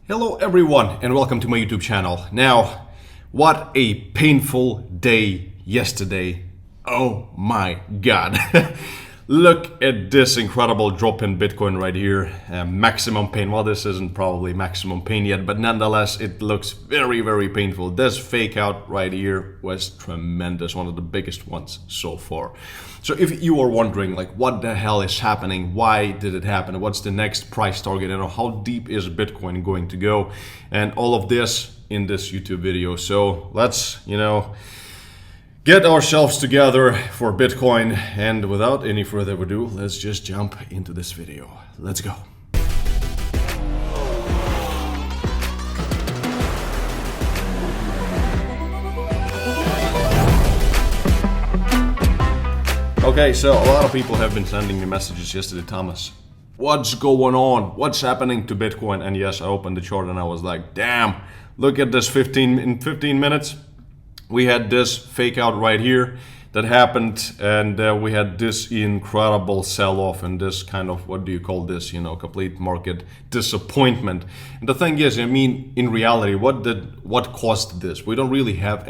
Hello everyone and welcome to my YouTube channel. Now, what a painful day yesterday. Oh my god. Look at this incredible drop in Bitcoin right here. Maximum pain. Well, this isn't probably maximum pain yet, but nonetheless, it looks very, very painful. This fake out right here was tremendous. One of the biggest ones so far. So if you are wondering, like, what the hell is happening? Why did it happen? What's the next price target? You know, how deep is Bitcoin going to go? And all of this in this YouTube video. So let's, get ourselves together for Bitcoin, and without any further ado, let's just jump into this video. Let's go. Okay, so a lot of people have been sending me messages yesterday, Thomas. What's going on? What's happening to Bitcoin? And yes, I opened the chart and I was like, damn, look at this 15 minutes. We had this fake out right here that happened, and we had this incredible sell-off and this kind of, what do you call this, complete market disappointment. And the thing is, in reality, what caused this? We don't really have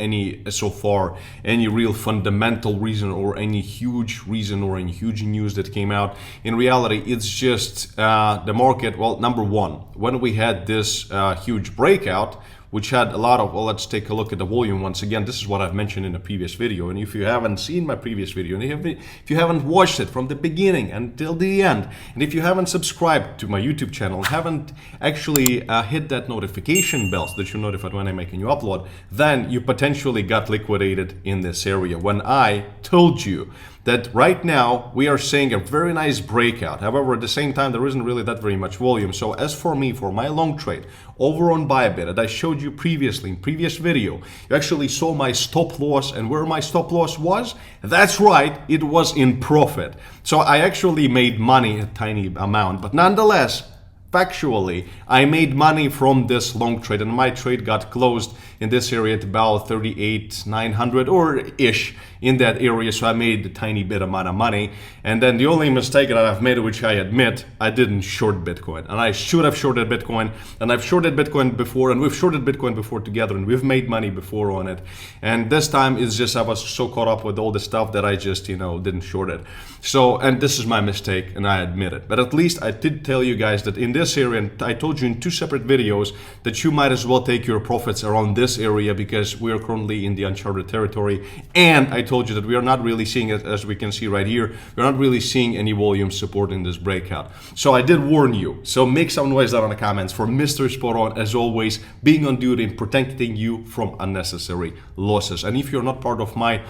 so far any real fundamental reason or any huge reason or any huge news that came out. In reality, it's just the market. Well, number one, when we had this huge breakout, which had a lot of, well, let's take a look at the volume once again. This is what I've mentioned in a previous video. And if you haven't seen my previous video, and if you haven't watched it from the beginning until the end, and if you haven't subscribed to my YouTube channel, haven't actually hit that notification bell so that you're notified when I make a new upload, then you potentially got liquidated in this area. When I told you that right now we are seeing a very nice breakout. However, at the same time, there isn't really that very much volume. So as for me, for my long trade over on Bybit, that I showed you previously in previous video, you actually saw my stop loss, and where my stop loss was, that's right, it was in profit. So I actually made money, a tiny amount, but nonetheless, factually, I made money from this long trade, and my trade got closed in this area at about 38,900 or ish in that area. So I made a tiny bit amount of money. And then the only mistake that I've made, which I admit, I didn't short Bitcoin, and I should have shorted Bitcoin. And I've shorted Bitcoin before, and we've shorted Bitcoin before together, and we've made money before on it. And this time it's just I was so caught up with all the stuff that I just didn't short it. So, and this is my mistake, and I admit it. But at least I did tell you guys that in this area, and I told you in two separate videos, that you might as well take your profits around this area because we are currently in the uncharted territory. And I told you that we are not really seeing it, as we can see right here, we're not really seeing any volume supporting this breakout. So I did warn you. So make some noise down in the comments for Mr. Spot On, as always, being on duty and protecting you from unnecessary losses. And if you're not part of my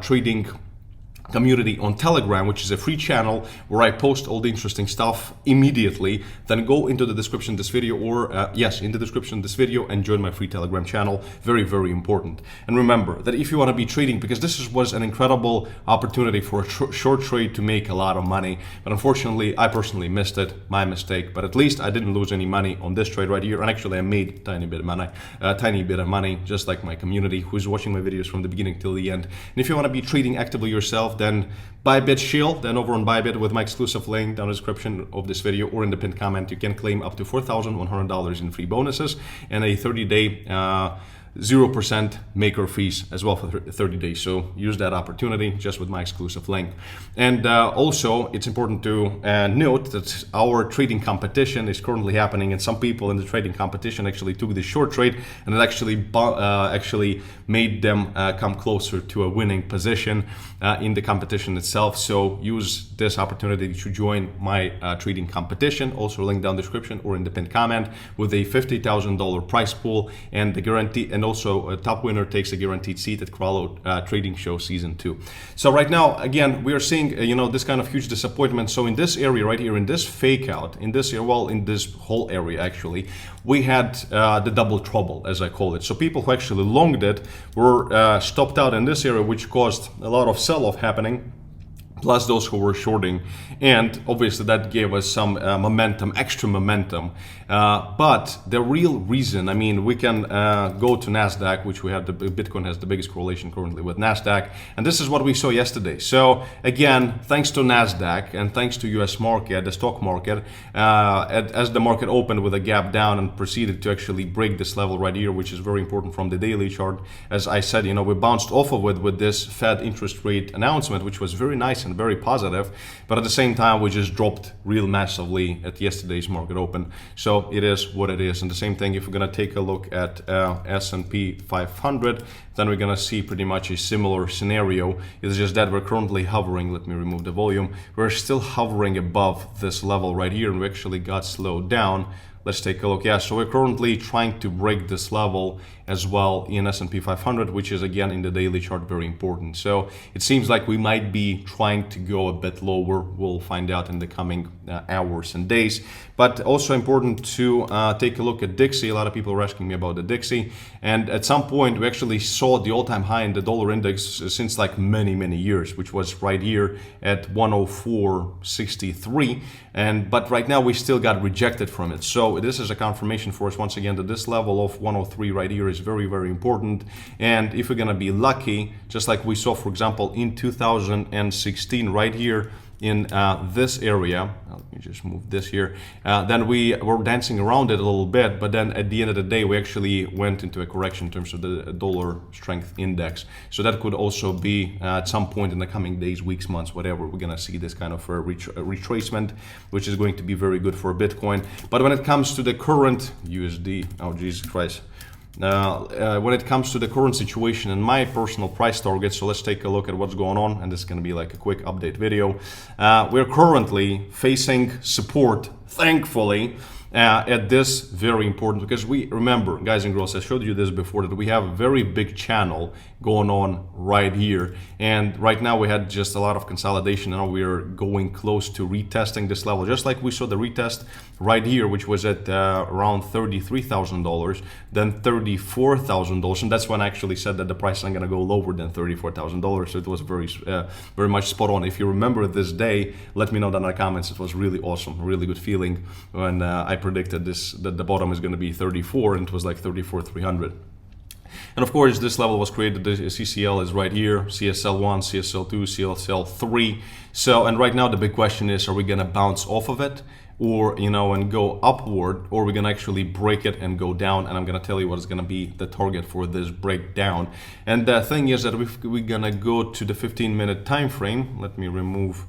trading community on Telegram, which is a free channel where I post all the interesting stuff immediately, then go into the description of this video, or in the description of this video, and join my free Telegram channel. Very, very important. And remember that if you want to be trading, because this was an incredible opportunity for a short trade to make a lot of money, but unfortunately I personally missed it, my mistake. But at least I didn't lose any money on this trade right here, and actually I made a tiny bit of money, just like my community who's watching my videos from the beginning till the end. And if you want to be trading actively yourself, then Bybit Shield, then over on Bybit with my exclusive link down in the description of this video or in the pinned comment, you can claim up to $4,100 in free bonuses and a 30-day 0% maker fees as well for 30 days. So use that opportunity just with my exclusive link. And also, it's important to note that our trading competition is currently happening, and some people in the trading competition actually took this short trade, and it actually made them come closer to a winning position in the competition itself. So use this opportunity to join my trading competition, also link down in the description or in the pinned comment, with a $50,000 prize pool and the guarantee. And also a top winner takes a guaranteed seat at Crowd Trading Show Season 2. So right now, again, we are seeing, this kind of huge disappointment. So in this area right here, in this fake out, in this whole area actually, we had the double trouble, as I call it. So people who actually longed it were stopped out in this area, which caused a lot of sell-off happening plus those who were shorting, and obviously that gave us some momentum, extra momentum. But the real reason, I mean, we can go to NASDAQ, which we have, Bitcoin has the biggest correlation currently with NASDAQ, and this is what we saw yesterday. So again, thanks to NASDAQ and thanks to US market, the stock market, as the market opened with a gap down and proceeded to actually break this level right here, which is very important from the daily chart. As I said, you know, we bounced off of it with this Fed interest rate announcement, which was very nice and very positive, but at the same time we just dropped real massively at yesterday's market open. So it is what it is. And the same thing, if we're going to take a look at S&P 500, then we're going to see pretty much a similar scenario. It's just that we're currently hovering, let me remove the volume, we're still hovering above this level right here, and we actually got slowed down. Let's take a look. Yeah, so we're currently trying to break this level as well in S&P 500, which is again in the daily chart very important. So it seems like we might be trying to go a bit lower. We'll find out in the coming hours and days. But also important to take a look at Dixie. A lot of people are asking me about the Dixie. And at some point, we actually saw the all-time high in the dollar index since like many years, which was right here at 104.63. But right now, we still got rejected from it. So this is a confirmation for us once again that this level of 103 right here is very important. And if we're gonna be lucky, just like we saw, for example, in 2016 right here in this area, let me just move this here, then we were dancing around it a little bit, but then at the end of the day we actually went into a correction in terms of the dollar strength index. So that could also be at some point in the coming days, weeks, months, whatever, we're gonna see this kind of retracement, which is going to be very good for Bitcoin. But when it comes to the current USD, oh Jesus Christ, when it comes to the current situation and my personal price target, so let's take a look at what's going on, and this is going to be like a quick update video. We're currently facing support, thankfully, at this very important, because we remember, guys and girls, I showed you this before, that we have a very big channel going on right here, and right now we had just a lot of consolidation. Now we are going close to retesting this level, just like we saw the retest right here, which was at around $33,000, then $34,000, and that's when I actually said that the price is not going to go lower than $34,000. So it was very much spot on. If you remember this day, let me know down in the comments. It was really awesome, really good feeling when I predicted this, that the bottom is going to be 34, and it was like 34,300. And of course, this level was created, the CCL is right here, CSL1, CSL2, CSL3. So, and right now the big question is, are we going to bounce off of it, or, you know, and go upward, or we're going to actually break it and go down? And I'm going to tell you what is going to be the target for this breakdown. And the thing is that if we're going to go to the 15-minute time frame, let me remove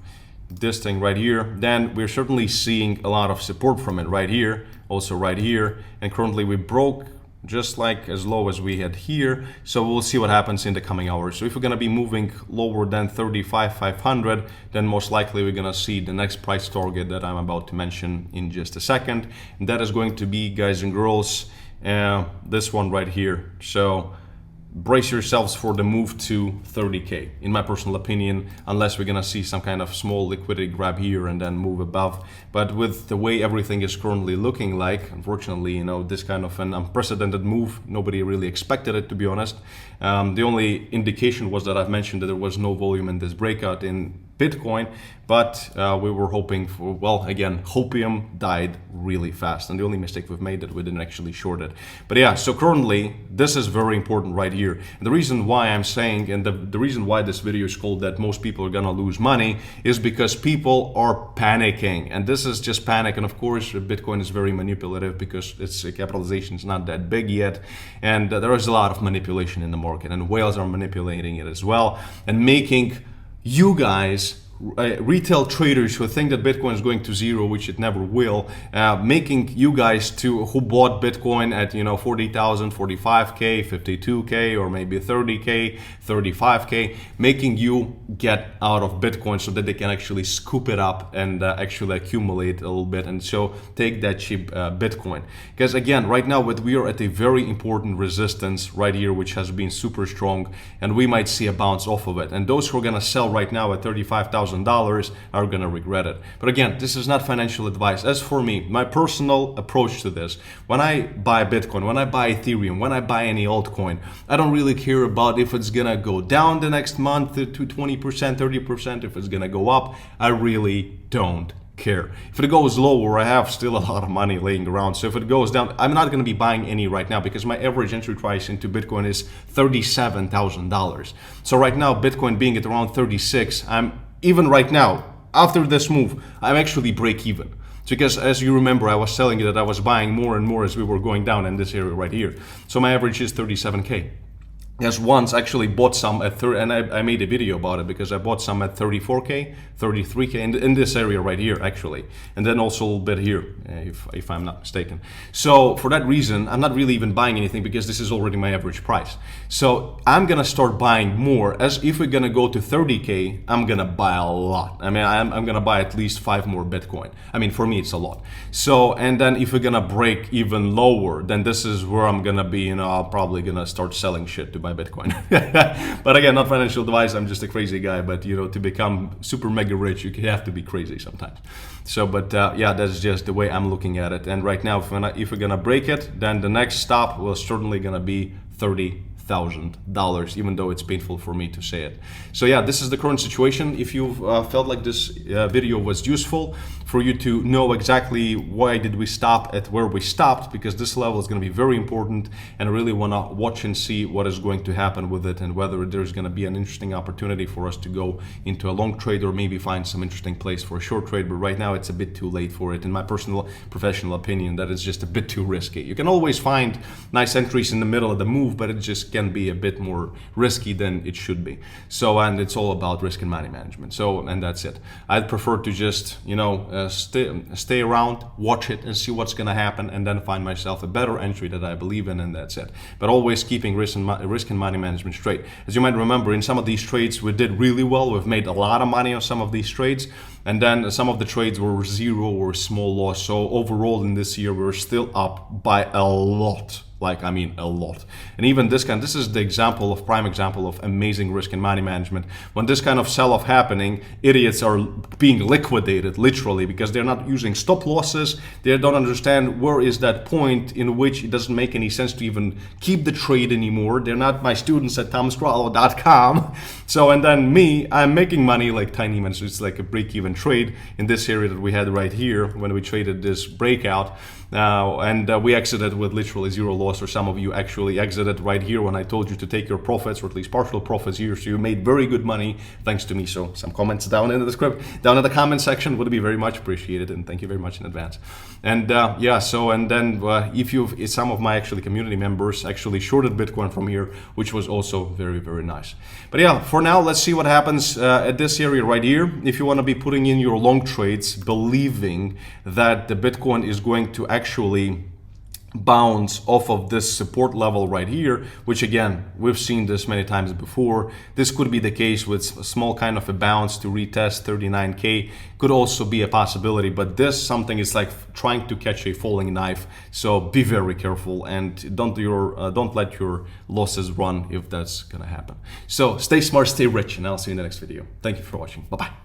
this thing right here, then we're certainly seeing a lot of support from it right here, also right here, and currently we broke just like as low as we had here. So we'll see what happens in the coming hours. So if we're going to be moving lower than 35,500, then most likely we're going to see the next price target that I'm about to mention in just a second, and that is going to be, guys and girls, this one right here. So brace yourselves for the move to 30K, in my personal opinion, unless we're gonna see some kind of small liquidity grab here and then move above. But with the way everything is currently looking like, unfortunately, you know, this kind of an unprecedented move, nobody really expected it, to be honest. The only indication was that I've mentioned that there was no volume in this breakout in Bitcoin, but we were hoping for, well, again, hopium died really fast, and the only mistake we've made that we didn't actually short it. But yeah, so currently this is very important right here, and the reason why I'm saying, and the reason why this video is called that most people are gonna lose money, is because people are panicking, and this is just panic. And of course Bitcoin is very manipulative because its capitalization is not that big yet, and there is a lot of manipulation in the market, and whales are manipulating it as well, and making you guys, retail traders who think that Bitcoin is going to zero, which it never will, making you guys who bought Bitcoin at, you know, 40,000, 45K, 52K, or maybe 30K, 35K, making you get out of Bitcoin so that they can actually scoop it up and actually accumulate a little bit, and so take that cheap Bitcoin. Because again, right now we are at a very important resistance right here, which has been super strong, and we might see a bounce off of it. And those who are gonna sell right now at 35,000 $30,000 are gonna regret it. But again, this is not financial advice. As for me, my personal approach to this, when I buy Bitcoin, when I buy Ethereum, when I buy any altcoin, I don't really care about if it's gonna go down the next month to 20%, 30%, if it's gonna go up. I really don't care. If it goes lower, I have still a lot of money laying around. So if it goes down, I'm not going to be buying any right now because my average entry price into Bitcoin is $37,000. So right now, Bitcoin being at around 36, even right now, after this move, I'm actually break even. Because as you remember, I was telling you that I was buying more and more as we were going down in this area right here. So my average is 37K. Yes, once actually bought some at 30, and I made a video about it because I bought some at 34K, 33K in this area right here actually, and then also a little bit here, if I'm not mistaken. So for that reason, I'm not really even buying anything because this is already my average price. So I'm gonna start buying more. As if we're gonna go to 30K, I'm gonna buy a lot. I mean, I'm gonna buy at least 5 more Bitcoin. I mean, for me, it's a lot. So, and then if we're gonna break even lower, then this is where I'm gonna be, you know, I'm probably gonna start selling shit to buy Bitcoin. But again, not financial advice. I'm just a crazy guy. But you know, to become super mega rich, you have to be crazy sometimes. So, but yeah, that's just the way I'm looking at it. And right now, if we're gonna break it, then the next stop will certainly gonna be $30,000, even though it's painful for me to say it. So yeah, this is the current situation. If you felt like this video was useful for you to know exactly why did we stop at where we stopped, because this level is going to be very important, and I really want to watch and see what is going to happen with it and whether there's going to be an interesting opportunity for us to go into a long trade or maybe find some interesting place for a short trade. But right now it's a bit too late for it, in my personal professional opinion. That is just a bit too risky. You can always find nice entries in the middle of the move, but it just can be a bit more risky than it should be. So, and it's all about risk and money management. So, and that's it. I'd prefer to just, you know, stay around, watch it and see what's going to happen, and then find myself a better entry that I believe in, and that's it. But always keeping risk and money management straight. As you might remember, in some of these trades we did really well. We've made a lot of money on some of these trades, and then some of the trades were zero or small loss. So overall in this year we're still up by a lot. Like, I mean, a lot. And even this is the prime example of amazing risk and money management. When this kind of sell-off happening, idiots are being liquidated, literally, because they're not using stop losses. They don't understand where is that point in which it doesn't make any sense to even keep the trade anymore. They're not my students at ThomasCrollo.com. So, and then me, I'm making money like tiny man. So it's like a break-even trade in this area that we had right here when we traded this breakout. And we exited with literally zero loss, or some of you actually exited right here when I told you to take your profits, or at least partial profits here. So you made very good money thanks to me. So some comments down in the comment section would be very much appreciated, and thank you very much in advance. And yeah, so and then if some of my actually community members actually shorted Bitcoin from here, which was also very, very nice. But yeah, for now, let's see what happens at this area right here. If you want to be putting in your long trades, believing that the Bitcoin is going to actually bounce off of this support level right here, which again, we've seen this many times before. This could be the case with a small kind of a bounce to retest 39K, could also be a possibility, but this something is like trying to catch a falling knife. So be very careful and don't let your losses run if that's gonna happen. So stay smart, stay rich, and I'll see you in the next video. Thank you for watching. Bye-bye.